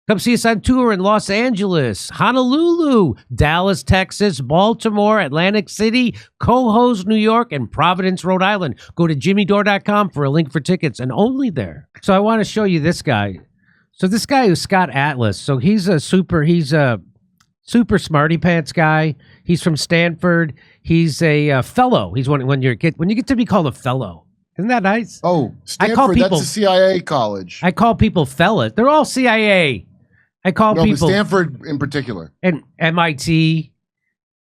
Come see us on tour in Los Angeles, Honolulu, Dallas, Texas, Baltimore, Atlantic City, Cohoes, New York, and Providence, Rhode Island. Go to jimmydore.com for a link for tickets, and only there. So I want to show you this guy. So this guy is Scott Atlas. So he's a super smarty pants guy. He's from Stanford. He's a fellow. He's when you get to be called a fellow. Isn't that nice? Oh, Stanford, that's a CIA college. I call people fellas. They're all CIA. I call people Stanford in particular, and MIT,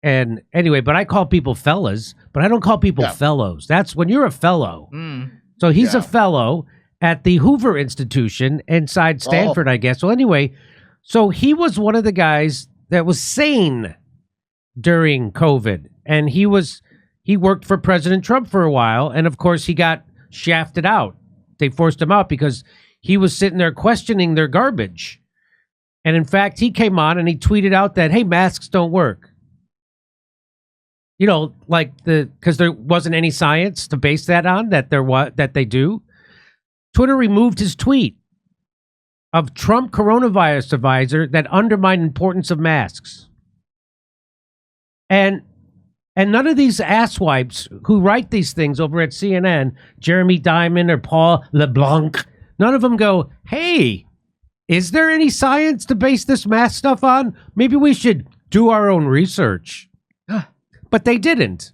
and anyway. But I call people fellas, but I don't call people fellows. That's when you're a fellow. So he's a fellow at the Hoover Institution inside Stanford, I guess. So anyway, so he was one of the guys that was sane during COVID, and he worked for President Trump for a while, and of course he got shafted out. They forced him out because he was sitting there questioning their garbage. And in fact, he came on and he tweeted out that, hey, masks don't work. You know, like because there wasn't any science to base that on, that they do. Twitter removed his tweet of Trump coronavirus advisor that undermined importance of masks. And none of these asswipes who write these things over at CNN, Jeremy Diamond or Paul LeBlanc, none of them go, hey, is there any science to base this mask stuff on? Maybe we should do our own research. But they didn't.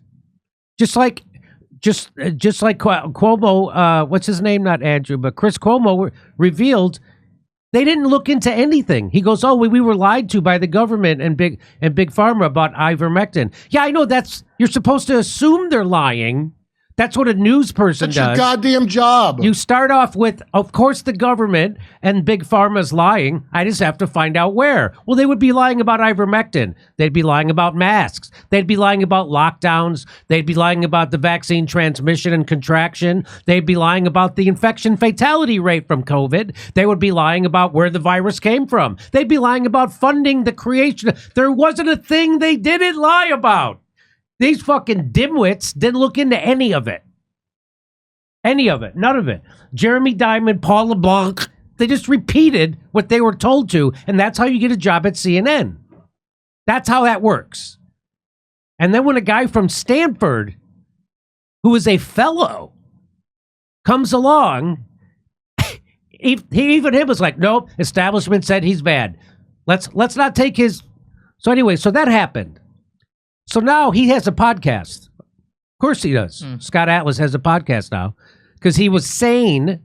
Just like Cuomo, what's his name? Not Andrew, but Chris Cuomo revealed they didn't look into anything. He goes, "Oh, we were lied to by the government and big pharma about ivermectin." Yeah, I know you're supposed to assume they're lying. That's what a news person does. That's your goddamn job. You start off with, of course, the government and big pharma's lying. I just have to find out where. Well, they would be lying about ivermectin. They'd be lying about masks. They'd be lying about lockdowns. They'd be lying about the vaccine transmission and contraction. They'd be lying about the infection fatality rate from COVID. They would be lying about where the virus came from. They'd be lying about funding the creation. There wasn't a thing they didn't lie about. These fucking dimwits didn't look into any of it. Any of it. None of it. Jeremy Diamond, Paul LeBlanc, they just repeated what they were told to, and that's how you get a job at CNN. That's how that works. And then when a guy from Stanford, who is a fellow, comes along, even him was like, nope, establishment said he's bad. Let's not take his... So anyway, so that happened. So now he has a podcast. Of course he does. Scott Atlas has a podcast now because he was sane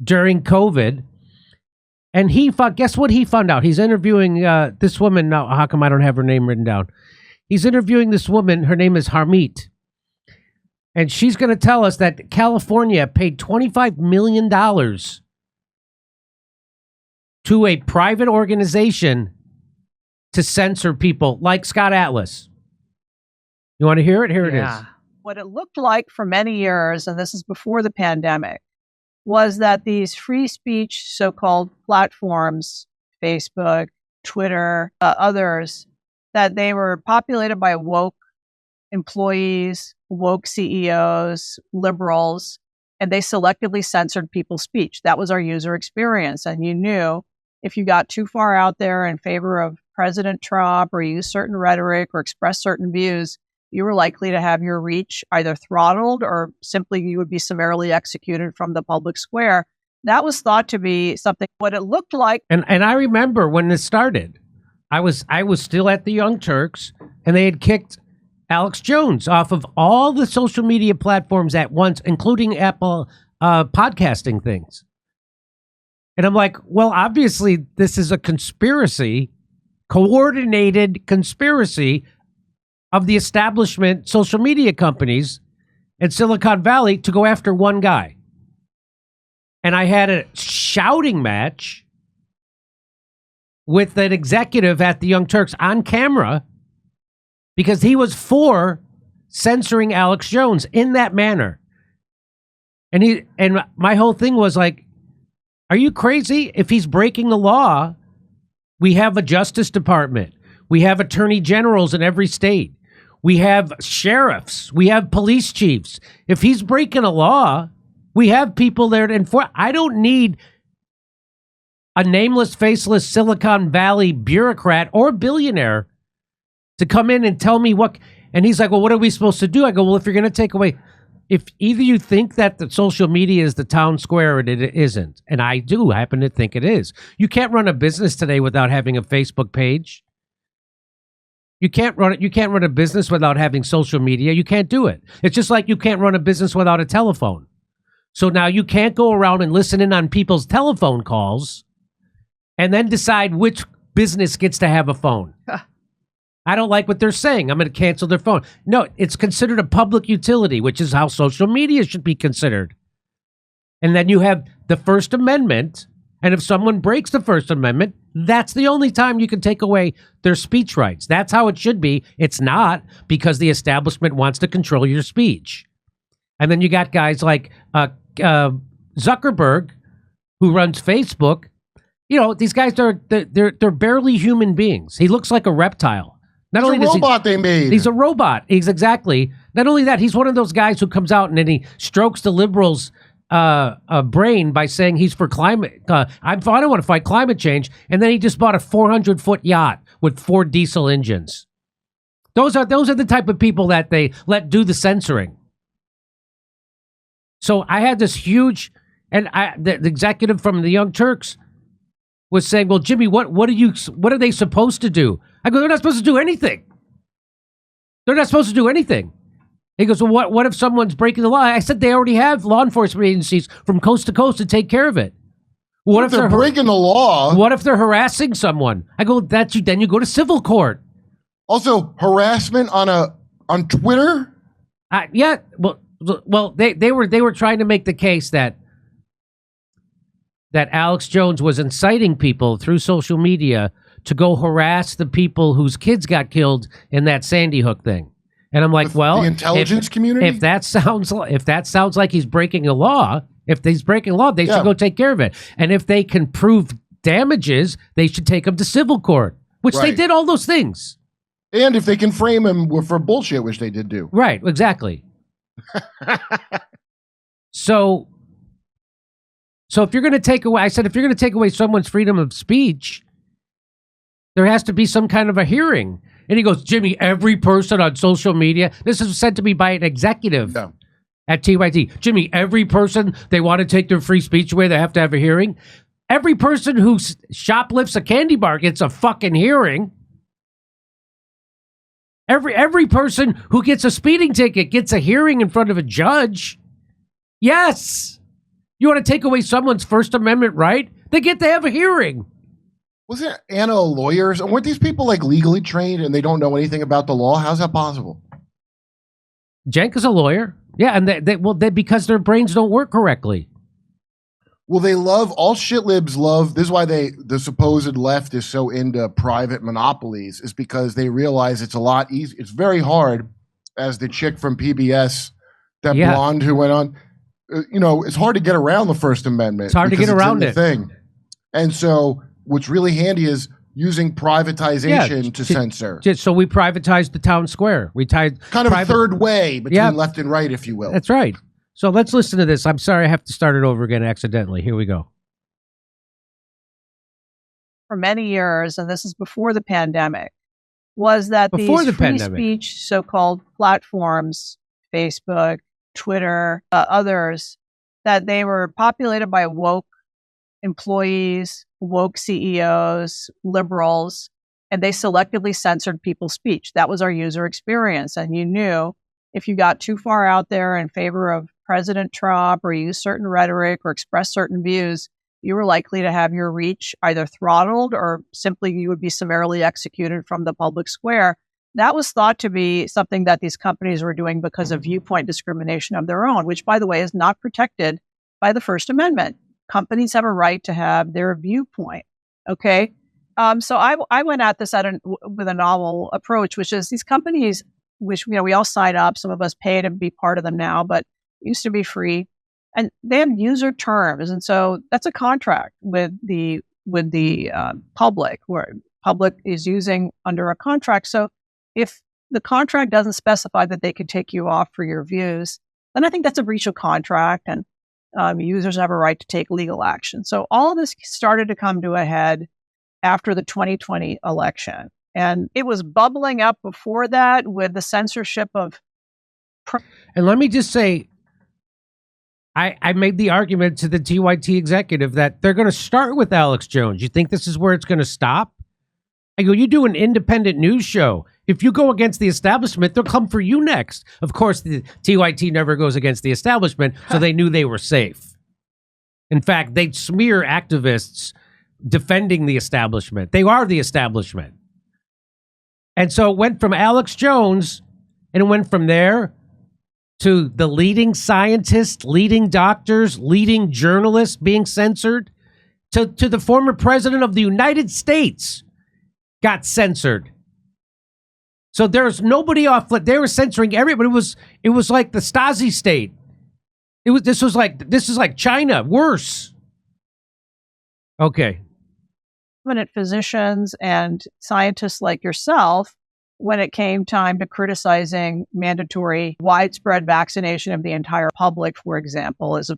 during COVID. And guess what he found out? He's interviewing this woman. Now, how come I don't have her name written down? He's interviewing this woman. Her name is Harmeet. And she's going to tell us that California paid $25 million to a private organization to censor people like Scott Atlas. You want to hear it? Here it is. What it looked like for many years, and this is before the pandemic, was that these free speech so-called platforms, Facebook, Twitter, others, that they were populated by woke employees, woke CEOs, liberals, and they selectively censored people's speech. That was our user experience. And you knew if you got too far out there in favor of President Trump or used certain rhetoric or expressed certain views, you were likely to have your reach either throttled or simply you would be summarily executed from the public square. That was thought to be something, what it looked like. And I remember when this started, I was still at the Young Turks, and they had kicked Alex Jones off of all the social media platforms at once, including Apple podcasting things. And I'm like, well, obviously this is a conspiracy, coordinated conspiracy of the establishment social media companies in Silicon Valley to go after one guy. And I had a shouting match with an executive at the Young Turks on camera because he was for censoring Alex Jones in that manner. And my whole thing was like, are you crazy? If he's breaking the law, we have a Justice Department. We have attorney generals in every state. We have sheriffs. We have police chiefs. If he's breaking a law, we have people there to enforce. I don't need a nameless, faceless Silicon Valley bureaucrat or billionaire to come in and tell me what. And he's like, well, what are we supposed to do? I go, well, if you're going to take away, if either you think that the social media is the town square and it isn't, and I do happen to think it is. You can't run a business today without having a Facebook page. You can't run a business without having social media. You can't do it. It's just like you can't run a business without a telephone. So now you can't go around and listen in on people's telephone calls and then decide which business gets to have a phone. I don't like what they're saying. I'm going to cancel their phone. No, it's considered a public utility, which is how social media should be considered. And then you have the First Amendment. And if someone breaks the First Amendment, that's the only time you can take away their speech rights. That's how it should be. It's not, because the establishment wants to control your speech. And then you got guys like Zuckerberg, who runs Facebook. You know, these guys they're barely human beings. He looks like a reptile. He's a robot they made. He's a robot. He's exactly. Not only that, he's one of those guys who comes out and then he strokes the liberals' brain by saying he's for climate. I don't want to fight climate change, and then he just bought a 400-foot yacht with 4 diesel engines. Those are the type of people that they let do the censoring. So I had this huge, and the executive from the Young Turks was saying, "Well, Jimmy, what are they supposed to do?" I go, "They're not supposed to do anything. They're not supposed to do anything." He goes, well, what if someone's breaking the law? I said, they already have law enforcement agencies from coast to coast to take care of it. What if they're breaking the law? What if they're harassing someone? I go, then you go to civil court. Also, harassment on Twitter? Yeah. Well, they were trying to make the case that Alex Jones was inciting people through social media to go harass the people whose kids got killed in that Sandy Hook thing. And I'm like, well, the intelligence community. If that sounds like he's breaking a law, if he's breaking a law, they should go take care of it. And if they can prove damages, they should take him to civil court, which they did all those things. And if they can frame him for bullshit, which they did do. Right, exactly. So if you're going to take away, I said, if you're going to take away someone's freedom of speech, there has to be some kind of a hearing. And he goes, Jimmy, every person on social media, this is said to me by an executive at TYT. Jimmy, every person, they want to take their free speech away, they have to have a hearing. Every person who shoplifts a candy bar gets a fucking hearing. Every person who gets a speeding ticket gets a hearing in front of a judge. Yes. You want to take away someone's First Amendment right? They get to have a hearing. Wasn't Anna lawyers? Weren't these people like legally trained and they don't know anything about the law? How's that possible? Cenk is a lawyer. Yeah, and they because their brains don't work correctly. Well, they love, all shit libs love, this is why the supposed left is so into private monopolies, is because they realize it's a lot easier. It's very hard, as the chick from PBS, that blonde who went on, it's hard to get around the First Amendment. It's hard to get around it. Thing. And so what's really handy is using privatization to censor. So we privatized the town square. We tied kind of a third way between left and right, if you will. That's right. So let's listen to this. I'm sorry I have to start it over again accidentally. Here we go. For many years, and this is before the pandemic, was that these free speech so-called platforms, Facebook, Twitter, others, that they were populated by woke employees, woke CEOs, liberals, and they selectively censored people's speech. That was our user experience. And you knew if you got too far out there in favor of President Trump or used certain rhetoric or expressed certain views, you were likely to have your reach either throttled or simply you would be summarily executed from the public square. That was thought to be something that these companies were doing because of viewpoint discrimination of their own, which, by the way, is not protected by the First Amendment. Companies have a right to have their viewpoint. Okay. So I went at this with a novel approach, which is these companies, which, we all sign up. Some of us pay to be part of them now, but it used to be free, and they have user terms. And so that's a contract with the public, where public is using under a contract. So if the contract doesn't specify that they could take you off for your views, then I think that's a breach of contract. And Users have a right to take legal action. So all of this started to come to a head after the 2020 election. And it was bubbling up before that with the censorship of... And let me just say, I made the argument to the TYT executive that they're going to start with Alex Jones. You think this is where it's going to stop? I go, you do an independent news show. If you go against the establishment, they'll come for you next. Of course, the TYT never goes against the establishment, so they knew they were safe. In fact, they'd smear activists defending the establishment. They are the establishment. And so it went from Alex Jones, and it went from there to the leading scientists, leading doctors, leading journalists being censored, to the former president of the United States got censored. So there's nobody off. They were censoring everybody. It was like the Stasi state. This is like China, worse. Okay. Prominent physicians and scientists like yourself, when it came time to criticizing mandatory widespread vaccination of the entire public, for example, as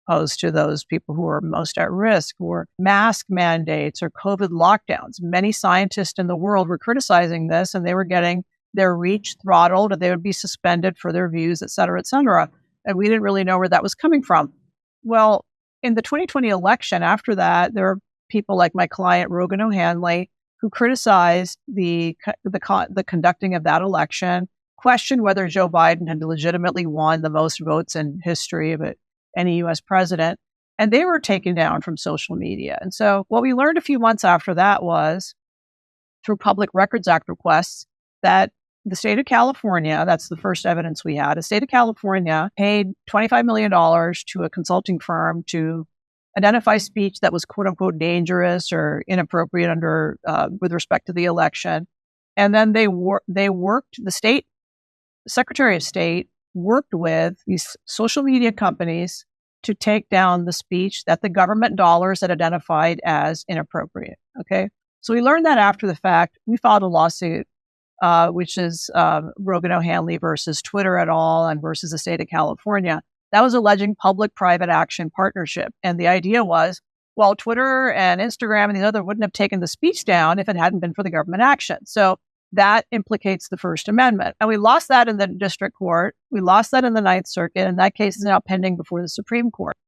opposed to those people who are most at risk, or mask mandates or COVID lockdowns. Many scientists in the world were criticizing this, and they were getting their reach throttled, and they would be suspended for their views, et cetera, et cetera. And we didn't really know where that was coming from. Well, in the 2020 election, after that, there were people like my client, Rogan O'Hanley, who criticized the conducting of that election, questioned whether Joe Biden had legitimately won the most votes in history of any U.S. president, and they were taken down from social media. And so what we learned a few months after that was, through Public Records Act requests, that the state of California, that's the first evidence we had, the state of California paid $25 million to a consulting firm to identify speech that was quote unquote dangerous or inappropriate under with respect to the election. And then they worked, the state Secretary of State worked with these social media companies to take down the speech that the government dollars had identified as inappropriate. Okay. So we learned that after the fact. We filed a lawsuit, which is Rogan O'Hanley versus Twitter et al. And versus the state of California. That was alleging public-private action partnership. And the idea was, well, Twitter and Instagram and the other wouldn't have taken the speech down if it hadn't been for the government action. So that implicates the First Amendment. And we lost that in the district court. We lost that in the Ninth Circuit. And that case is now pending before the Supreme Court.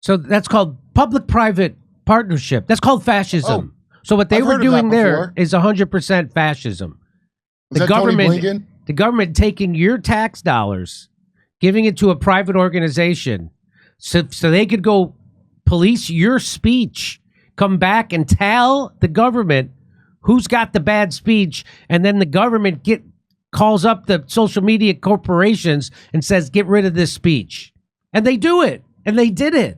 So that's called public-private partnership. That's called fascism. Oh, so what they were doing there is 100% fascism. Was that Tony Blinken? The government taking your tax dollars, giving it to a private organization so they could go police your speech, come back and tell the government who's got the bad speech, and then the government calls up the social media corporations and says, get rid of this speech. And they do it. And they did it.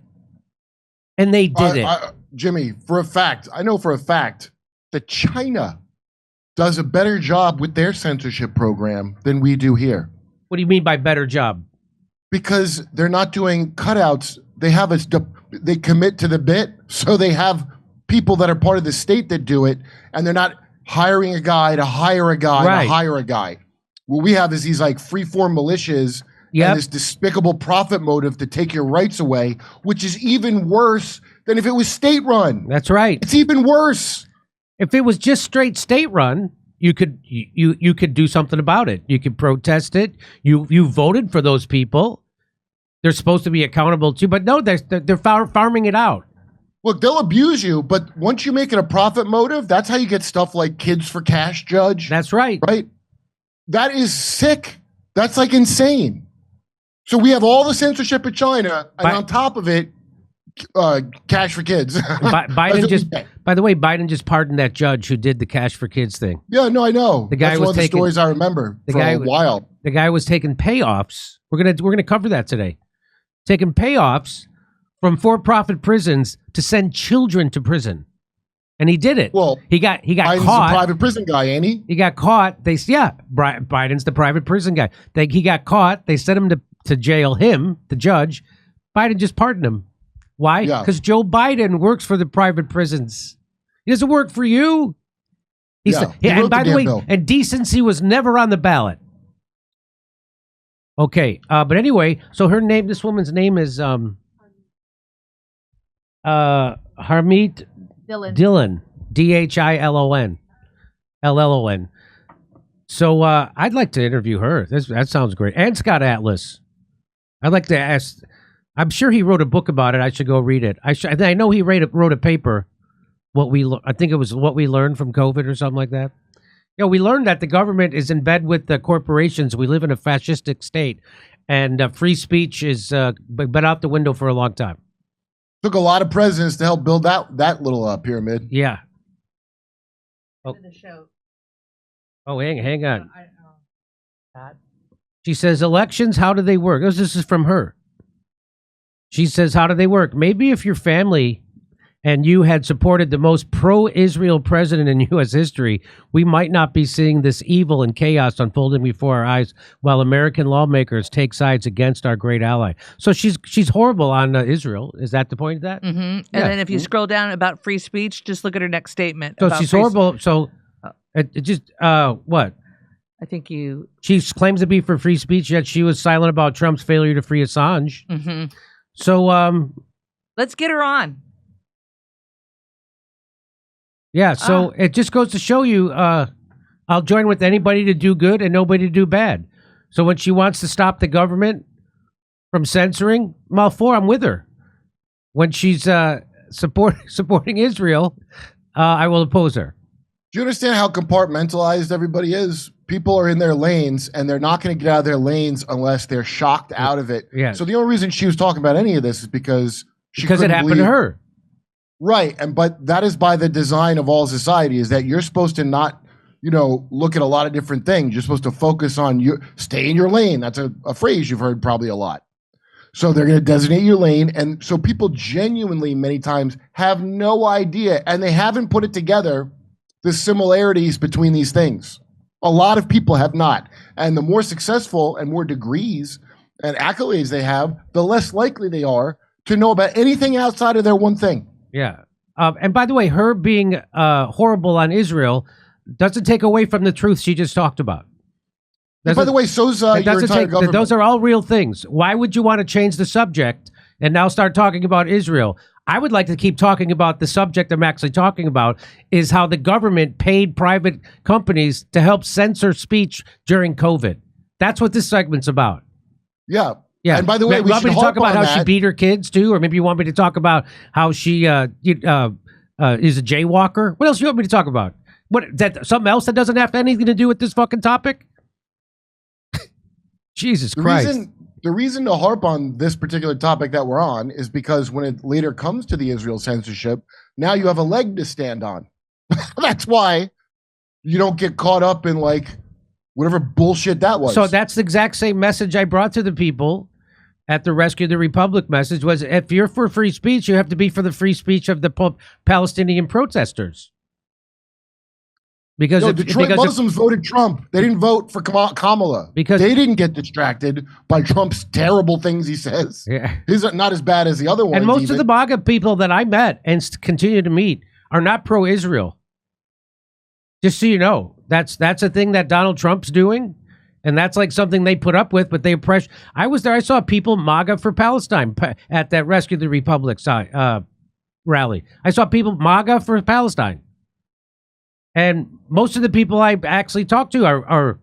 And they did it. Jimmy, I know for a fact that China does a better job with their censorship program than we do here. What do you mean by better job? Because they're not doing cutouts. They commit to the bit, so they have people that are part of the state that do it, and they're not hiring a guy to hire a guy to hire a guy. What we have is these like freeform militias and this despicable profit motive to take your rights away, which is even worse than if it was state-run. That's right. It's even worse. If it was just straight state run, you could do something about it. You could protest it. You voted for those people. They're supposed to be accountable too, but no, they're farming it out. Look, they'll abuse you, but once you make it a profit motive, that's how you get stuff like Kids for Cash Judge. That's right. Right? That is sick. That's like insane. So we have all the censorship in China, and on top of it, Cash for Kids. By the way, Biden just pardoned that judge who did the Cash for Kids thing. Yeah, no, I know. The guy That's one of the stories I remember for a while. The guy was taking payoffs. We're gonna cover that today. Taking payoffs from for-profit prisons to send children to prison, and he did it. Well, he got Biden's caught. A private prison guy, ain't he? He got caught. Biden's the private prison guy. He got caught. They sent him to jail. The judge. Biden just pardoned him. Why? Because Joe Biden works for the private prisons. He doesn't work for you. And by the way, and decency was never on the ballot. Okay, but anyway, so her name, this woman's name is Harmeet Dillon, Dhilon, LLON. So I'd like to interview her. That sounds great. And Scott Atlas. I'd like to ask. I'm sure he wrote a book about it. I should go read it. I know he wrote a paper. I think it was what we learned from COVID or something like that. You know, we learned that the government is in bed with the corporations. We live in a fascistic state, and free speech is been out the window for a long time. Took a lot of presidents to help build that little pyramid. Yeah. Oh, The show. Hang on. She says, elections, how do they work? This is from her. She says, how do they work? Maybe if your family and you had supported the most pro-Israel president in U.S. history, we might not be seeing this evil and chaos unfolding before our eyes while American lawmakers take sides against our great ally. So she's horrible on Israel. Is that the point of that? Mm-hmm. And then if you scroll down about free speech, just look at her next statement. So about she's free horrible. So it just, what? I think She claims to be for free speech, yet she was silent about Trump's failure to free Assange. Mm-hmm. So, let's get her on. Yeah, so it just goes to show you, I'll join with anybody to do good and nobody to do bad. So when she wants to stop the government from censoring, I'm with her. When she's supporting Israel, I will oppose her. Do you understand how compartmentalized everybody is? People are in their lanes, and they're not going to get out of their lanes unless they're shocked out of it. Yeah. So the only reason she was talking about any of this is because it happened to her. Right, but that is by the design of all society, is that you're supposed to not, look at a lot of different things. You're supposed to focus on stay in your lane. That's a phrase you've heard probably a lot. So they're going to designate your lane, and so people genuinely many times have no idea, and they haven't put it together, the similarities between these things. A lot of people have not, and the more successful and more degrees and accolades they have, the less likely they are to know about anything outside of their one thing. Yeah. And by the way, her being horrible on Israel doesn't take away from the truth she just talked about. By the way, so's your entire government. Those are all real things. Why would you want to change the subject and now start talking about Israel? I would like to keep talking about the subject I'm actually talking about, is how the government paid private companies to help censor speech during COVID. That's what this segment's about. Yeah. Yeah. And by the way, you want me to talk about how she beat her kids too, or maybe you want me to talk about how she is a jaywalker? What else do you want me to talk about? Something else that doesn't have anything to do with this fucking topic? Jesus Christ. The reason to harp on this particular topic that we're on is because when it later comes to the Israel censorship, now you have a leg to stand on. That's why you don't get caught up in whatever bullshit that was. So that's the exact same message I brought to the people at the Rescue the Republic message was, if you're for free speech, you have to be for the free speech of the Palestinian protesters. Because Detroit Muslims voted Trump. They didn't vote for Kamala. Because they didn't get distracted by Trump's terrible things he says. Yeah. He's not as bad as the other ones. And most of the MAGA people that I met and continue to meet are not pro-Israel. Just so you know, that's a thing that Donald Trump's doing, and that's something they put up with. But they oppress. I was there. I saw people MAGA for Palestine at that Rescue the Republic rally. I saw people MAGA for Palestine. And most of the people I actually talked to are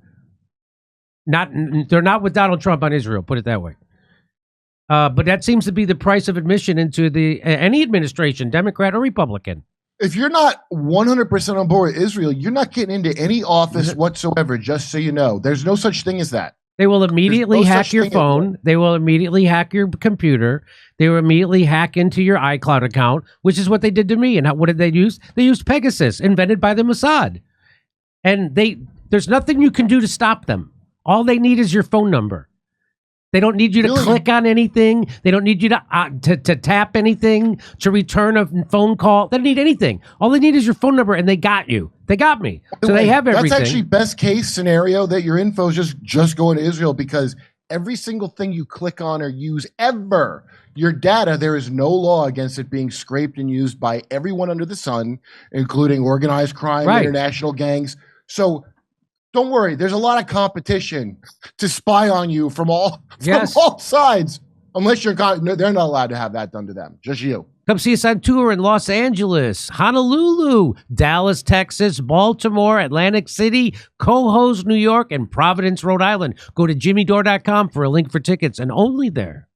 not, they're not with Donald Trump on Israel, put it that way. But that seems to be the price of admission into any administration, Democrat or Republican. If you're not 100% on board with Israel, you're not getting into any office whatsoever, just so you know. There's no such thing as that. They will immediately hack your phone. They will immediately hack your computer. They will immediately hack into your iCloud account, which is what they did to me. And what did they use? They used Pegasus, invented by the Mossad. And there's nothing you can do to stop them. All they need is your phone number. They don't need you to click on anything. They don't need you to tap anything, to return a phone call. They don't need anything. All they need is your phone number, and they got you. They got me. So they have everything. That's actually best case scenario, that your info is just going to Israel, because every single thing you click on or use ever, your data, there is no law against it being scraped and used by everyone under the sun, including organized crime, international gangs. So Don't worry. There's a lot of competition to spy on you from all sides. Unless they're not allowed to have that done to them. Just you. Come see us on tour in Los Angeles, Honolulu, Dallas, Texas, Baltimore, Atlantic City, Cohoes, New York, and Providence, Rhode Island. Go to jimmydore.com for a link for tickets, and only there.